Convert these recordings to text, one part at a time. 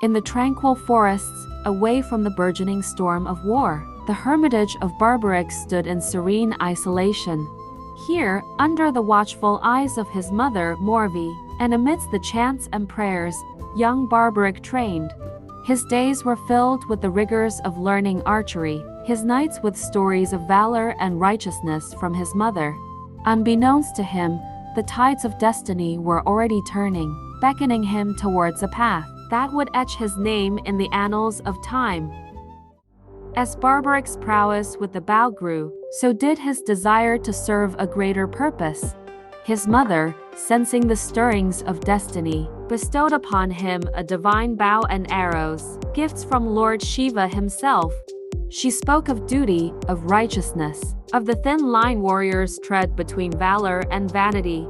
In the tranquil forests, away from the burgeoning storm of war, the hermitage of Barbarick stood in serene isolation. Here, under the watchful eyes of his mother, Morvi, and amidst the chants and prayers, young Barbarick trained. His days were filled with the rigors of learning archery, his nights with stories of valor and righteousness from his mother. Unbeknownst to him, the tides of destiny were already turning, beckoning him towards a path that would etch his name in the annals of time. As Barbarick's prowess with the bow grew, so did his desire to serve a greater purpose. His mother, sensing the stirrings of destiny, bestowed upon him a divine bow and arrows, gifts from Lord Shiva himself. She spoke of duty, of righteousness, of the thin line warriors tread between valor and vanity.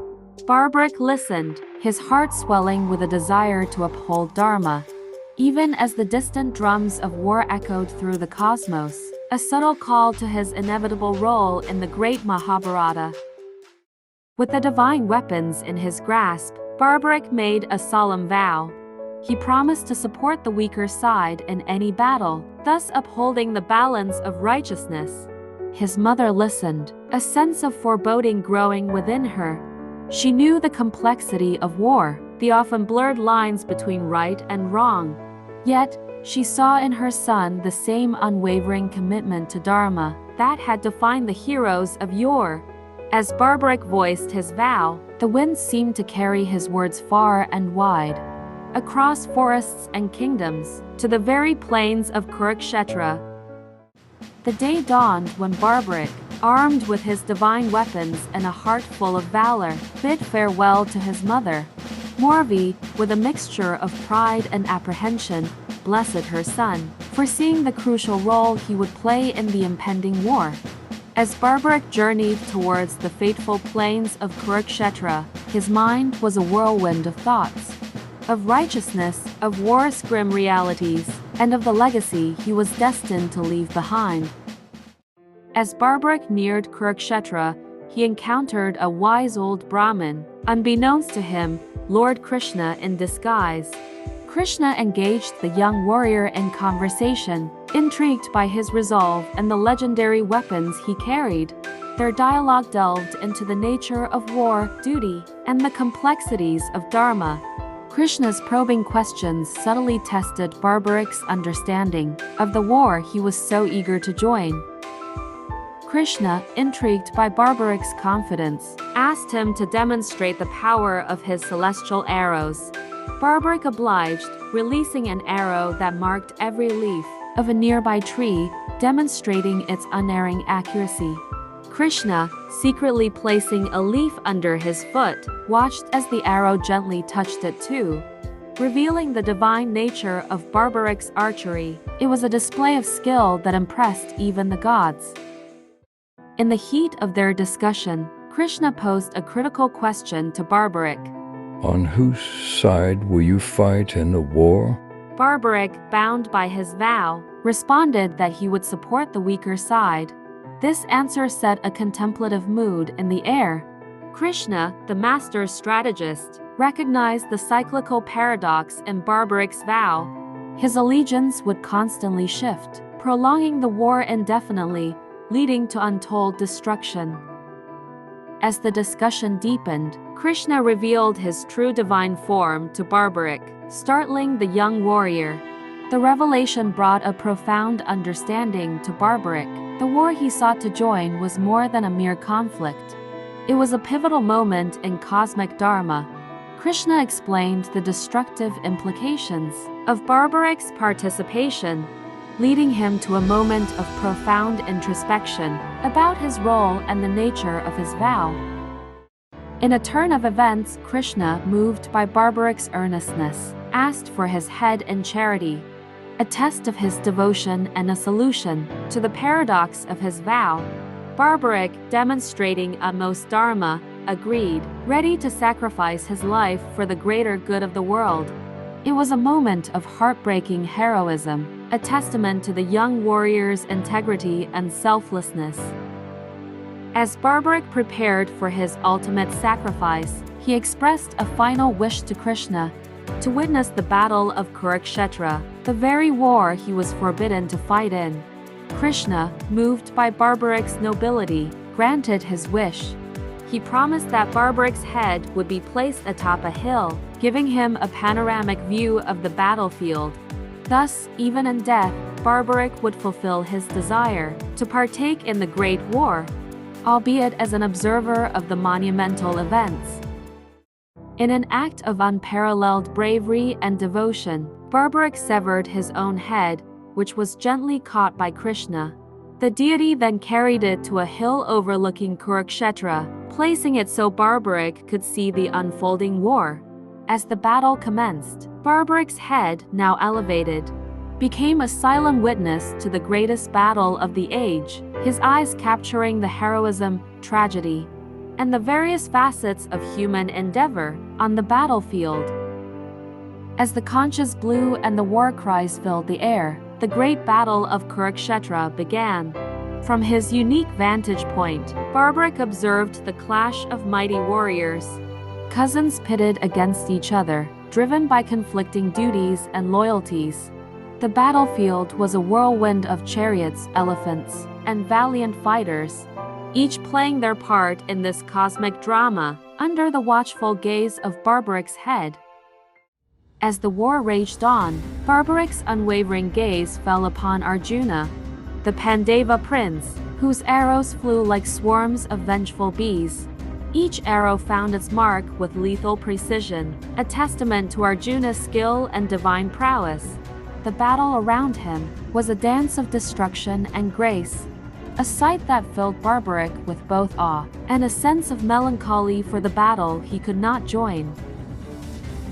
Barbarick listened, his heart swelling with a desire to uphold Dharma. Even as the distant drums of war echoed through the cosmos, a subtle call to his inevitable role in the great Mahabharata. With the divine weapons in his grasp, Barbarick made a solemn vow. He promised to support the weaker side in any battle, thus upholding the balance of righteousness. His mother listened, a sense of foreboding growing within her. She knew the complexity of war, the often blurred lines between right and wrong. Yet, she saw in her son the same unwavering commitment to Dharma that had defined the heroes of yore. As Barbarick voiced his vow, the wind seemed to carry his words far and wide, across forests and kingdoms, to the very plains of Kurukshetra. The day dawned when Barbarick, armed with his divine weapons and a heart full of valor, bid farewell to his mother. Morvi, with a mixture of pride and apprehension, blessed her son, foreseeing the crucial role he would play in the impending war. As Barbarick journeyed towards the fateful plains of Kurukshetra, his mind was a whirlwind of thoughts. Of righteousness, of war's grim realities, and of the legacy he was destined to leave behind. As Barbarick neared Kurukshetra, he encountered a wise old Brahmin, unbeknownst to him, Lord Krishna in disguise. Krishna engaged the young warrior in conversation, intrigued by his resolve and the legendary weapons he carried. Their dialogue delved into the nature of war, duty, and the complexities of Dharma. Krishna's probing questions subtly tested Barbarick's understanding of the war he was so eager to join. Krishna, intrigued by Barbarick's confidence, asked him to demonstrate the power of his celestial arrows. Barbarick obliged, releasing an arrow that marked every leaf of a nearby tree, demonstrating its unerring accuracy. Krishna, secretly placing a leaf under his foot, watched as the arrow gently touched it too, revealing the divine nature of Barbarick's archery. It was a display of skill that impressed even the gods. In the heat of their discussion, Krishna posed a critical question to Barbarick. On whose side will you fight in the war? Barbarick, bound by his vow, responded that he would support the weaker side. This answer set a contemplative mood in the air. Krishna, the master strategist, recognized the cyclical paradox in Barbarick's vow. His allegiance would constantly shift, prolonging the war indefinitely, leading to untold destruction. As the discussion deepened, Krishna revealed his true divine form to Barbarick, startling the young warrior. The revelation brought a profound understanding to Barbarick. The war he sought to join was more than a mere conflict. It was a pivotal moment in cosmic Dharma. Krishna explained the destructive implications of Barbarick's participation, leading him to a moment of profound introspection about his role and the nature of his vow. In a turn of events, Krishna, moved by Barbarick's earnestness, asked for his head in charity, a test of his devotion and a solution to the paradox of his vow. Barbarick, demonstrating utmost dharma, agreed, ready to sacrifice his life for the greater good of the world. It was a moment of heartbreaking heroism, a testament to the young warrior's integrity and selflessness. As Barbarick prepared for his ultimate sacrifice, he expressed a final wish to Krishna, to witness the Battle of Kurukshetra, the very war he was forbidden to fight in. Krishna, moved by Barbarick's nobility, granted his wish. He promised that Barbarick's head would be placed atop a hill, giving him a panoramic view of the battlefield. Thus, even in death, Barbarick would fulfill his desire to partake in the Great War, albeit as an observer of the monumental events. In an act of unparalleled bravery and devotion, Barbarick severed his own head, which was gently caught by Krishna. The deity then carried it to a hill overlooking Kurukshetra, placing it so Barbarick could see the unfolding war. As the battle commenced, Barbarick's head, now elevated, became a silent witness to the greatest battle of the age, his eyes capturing the heroism, tragedy, and the various facets of human endeavor on the battlefield. As the conches blew and the war cries filled the air, the great battle of Kurukshetra began. From his unique vantage point, Barbarick observed the clash of mighty warriors, cousins pitted against each other, driven by conflicting duties and loyalties. The battlefield was a whirlwind of chariots, elephants, and valiant fighters, each playing their part in this cosmic drama, under the watchful gaze of Barbarick's head. As the war raged on, Barbarick's unwavering gaze fell upon Arjuna, the Pandava prince, whose arrows flew like swarms of vengeful bees. Each arrow found its mark with lethal precision, a testament to Arjuna's skill and divine prowess. The battle around him was a dance of destruction and grace, a sight that filled Barbarick with both awe and a sense of melancholy for the battle he could not join.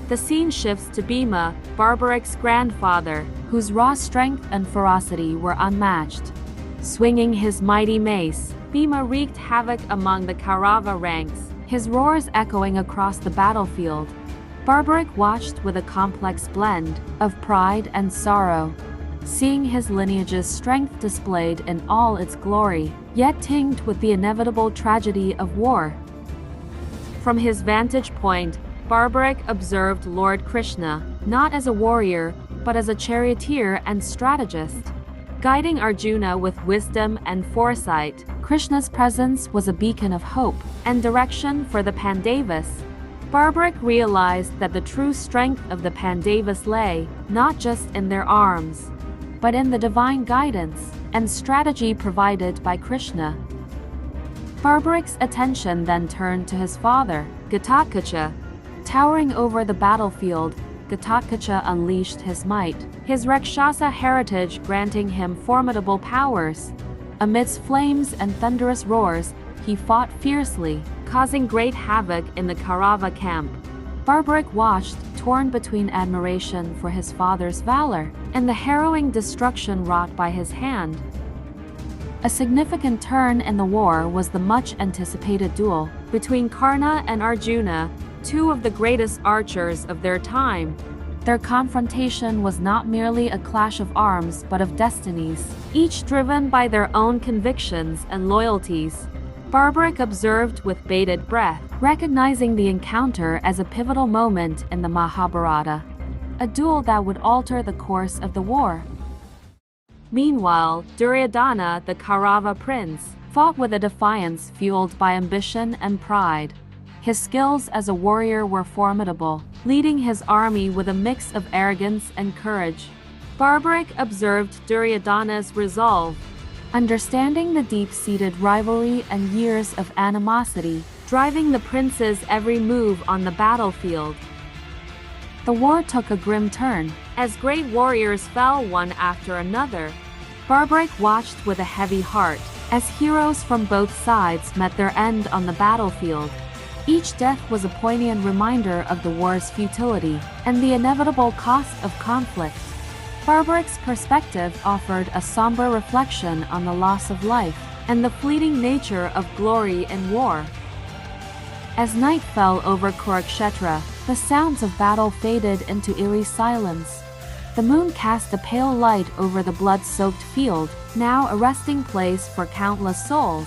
The scene shifts to Bhima, Barbarick's grandfather, whose raw strength and ferocity were unmatched. Swinging his mighty mace, Bhima wreaked havoc among the Kaurava ranks, his roars echoing across the battlefield. Barbarick watched with a complex blend of pride and sorrow, seeing his lineage's strength displayed in all its glory, yet tinged with the inevitable tragedy of war. From his vantage point, Barbarick observed Lord Krishna, not as a warrior, but as a charioteer and strategist. Guiding Arjuna with wisdom and foresight, Krishna's presence was a beacon of hope and direction for the Pandavas. Barbarick realized that the true strength of the Pandavas lay not just in their arms, but in the divine guidance and strategy provided by Krishna. Barbarick's attention then turned to his father, Ghatotkacha. Towering over the battlefield, Ghatotkacha unleashed his might, his Rakshasa heritage granting him formidable powers. Amidst flames and thunderous roars, he fought fiercely, causing great havoc in the Kaurava camp. Barbarick watched, torn between admiration for his father's valor and the harrowing destruction wrought by his hand. A significant turn in the war was the much-anticipated duel between Karna and Arjuna, two of the greatest archers of their time. Their confrontation was not merely a clash of arms but of destinies, each driven by their own convictions and loyalties. Barbarick observed with bated breath, recognizing the encounter as a pivotal moment in the Mahabharata, a duel that would alter the course of the war. Meanwhile, Duryodhana, the Kaurava prince, fought with a defiance fueled by ambition and pride. His skills as a warrior were formidable, leading his army with a mix of arrogance and courage. Barbarick observed Duryodhana's resolve, understanding the deep-seated rivalry and years of animosity, driving the prince's every move on the battlefield. The war took a grim turn, as great warriors fell one after another. Barbarick watched with a heavy heart, as heroes from both sides met their end on the battlefield. Each death was a poignant reminder of the war's futility and the inevitable cost of conflict. Barbarick's perspective offered a somber reflection on the loss of life and the fleeting nature of glory in war. As night fell over Kurukshetra, the sounds of battle faded into eerie silence. The moon cast a pale light over the blood-soaked field, now a resting place for countless souls.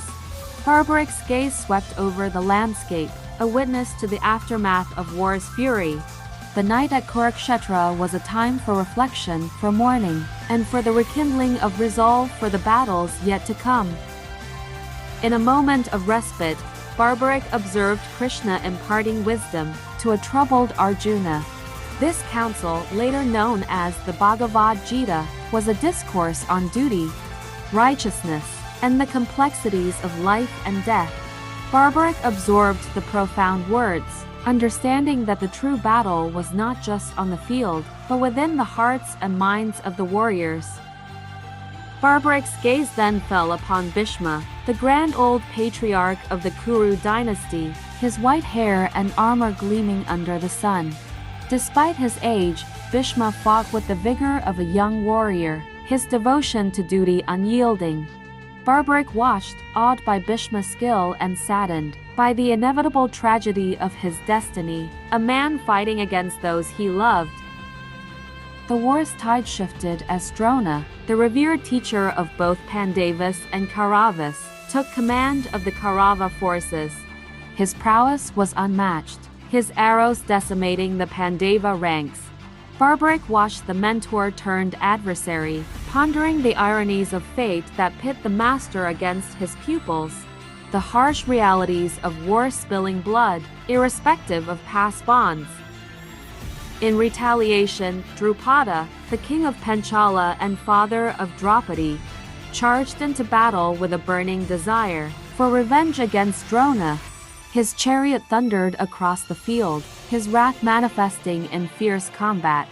Barbarick's gaze swept over the landscape, a witness to the aftermath of war's fury. the night at Kurukshetra was a time for reflection, for mourning, and for the rekindling of resolve for the battles yet to come. In a moment of respite, Barbarick observed Krishna imparting wisdom to a troubled Arjuna. This counsel, later known as the Bhagavad Gita, was a discourse on duty, righteousness, and the complexities of life and death. Barbarick absorbed the profound words, understanding that the true battle was not just on the field, but within the hearts and minds of the warriors. Barbarick's gaze then fell upon Bhishma, the grand old patriarch of the Kuru dynasty, his white hair and armor gleaming under the sun. Despite his age, Bhishma fought with the vigor of a young warrior, his devotion to duty unyielding. Barbarick watched, awed by Bhishma's skill and saddened by the inevitable tragedy of his destiny, a man fighting against those he loved. The war's tide shifted as Drona, the revered teacher of both Pandavas and Kauravas, took command of the Kaurava forces. His prowess was unmatched, his arrows decimating the Pandava ranks. Barbarick watched the mentor turned adversary, pondering the ironies of fate that pit the master against his pupils, the harsh realities of war spilling blood, irrespective of past bonds. In retaliation, Drupada, the king of Panchala and father of Draupadi, charged into battle with a burning desire for revenge against Drona. His chariot thundered across the field, his wrath manifesting in fierce combat.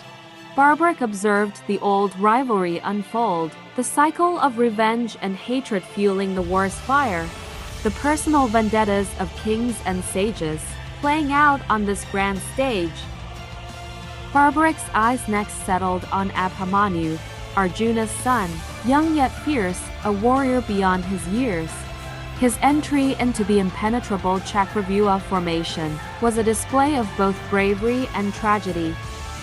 Barbarick observed the old rivalry unfold, the cycle of revenge and hatred fueling the war's fire, the personal vendettas of kings and sages, playing out on this grand stage. Barbarick's eyes next settled on Abhimanyu, Arjuna's son, young yet fierce, a warrior beyond his years. His entry into the impenetrable Chakravyuha formation was a display of both bravery and tragedy.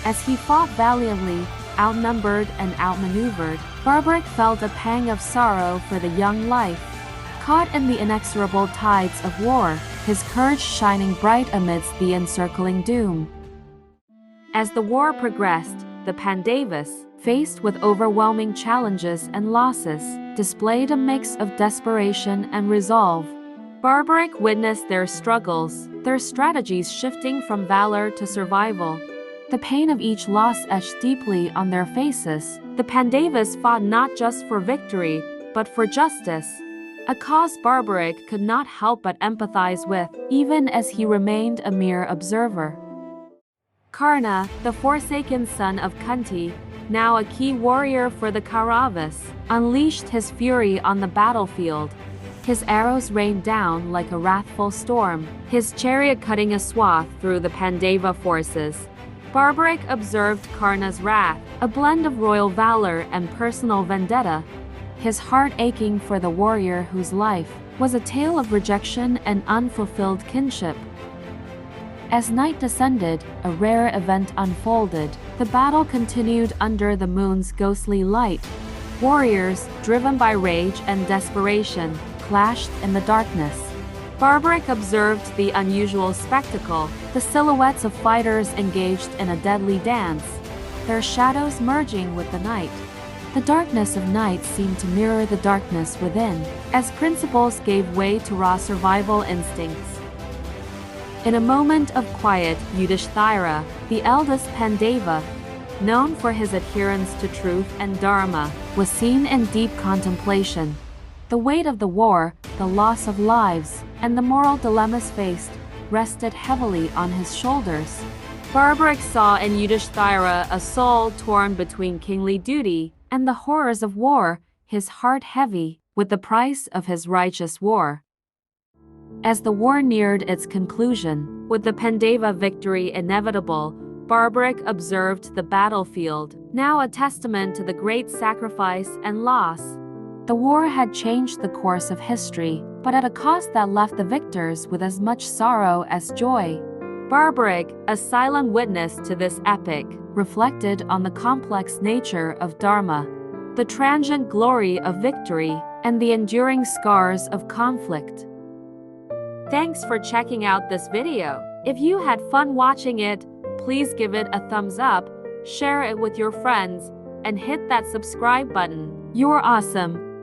As he fought valiantly, outnumbered and outmaneuvered, Barbarick felt a pang of sorrow for the young life. Caught in the inexorable tides of war, his courage shining bright amidst the encircling doom. As the war progressed, the Pandavas, faced with overwhelming challenges and losses, displayed a mix of desperation and resolve. Barbarick witnessed their struggles, their strategies shifting from valor to survival. The pain of each loss etched deeply on their faces. The Pandavas fought not just for victory, but for justice, a cause Barbarick could not help but empathize with, even as he remained a mere observer. Karna, the forsaken son of Kunti, now a key warrior for the Kauravas, unleashed his fury on the battlefield. His arrows rained down like a wrathful storm, his chariot cutting a swath through the Pandava forces. Barbarick observed Karna's wrath, a blend of royal valor and personal vendetta, his heart aching for the warrior whose life was a tale of rejection and unfulfilled kinship. As night descended, a rare event unfolded. The battle continued under the moon's ghostly light. Warriors, driven by rage and desperation, clashed in the darkness. Barbarick observed the unusual spectacle, the silhouettes of fighters engaged in a deadly dance, their shadows merging with the night. The darkness of night seemed to mirror the darkness within, as principles gave way to raw survival instincts. In a moment of quiet, Yudhishthira, the eldest Pandava, known for his adherence to truth and dharma, was seen in deep contemplation. The weight of the war, the loss of lives, and the moral dilemmas faced rested heavily on his shoulders. Barbarick saw in Yudhishthira a soul torn between kingly duty and the horrors of war, his heart heavy with the price of his righteous war. As the war neared its conclusion, with the Pandava victory inevitable, Barbarick observed the battlefield, now a testament to the great sacrifice and loss. The war had changed the course of history, but at a cost that left the victors with as much sorrow as joy. Barbarick, a silent witness to this epic, reflected on the complex nature of dharma, the transient glory of victory, and the enduring scars of conflict. Thanks for checking out this video. If you had fun watching it, please give it a thumbs up, share it with your friends, and hit that subscribe button. You're awesome!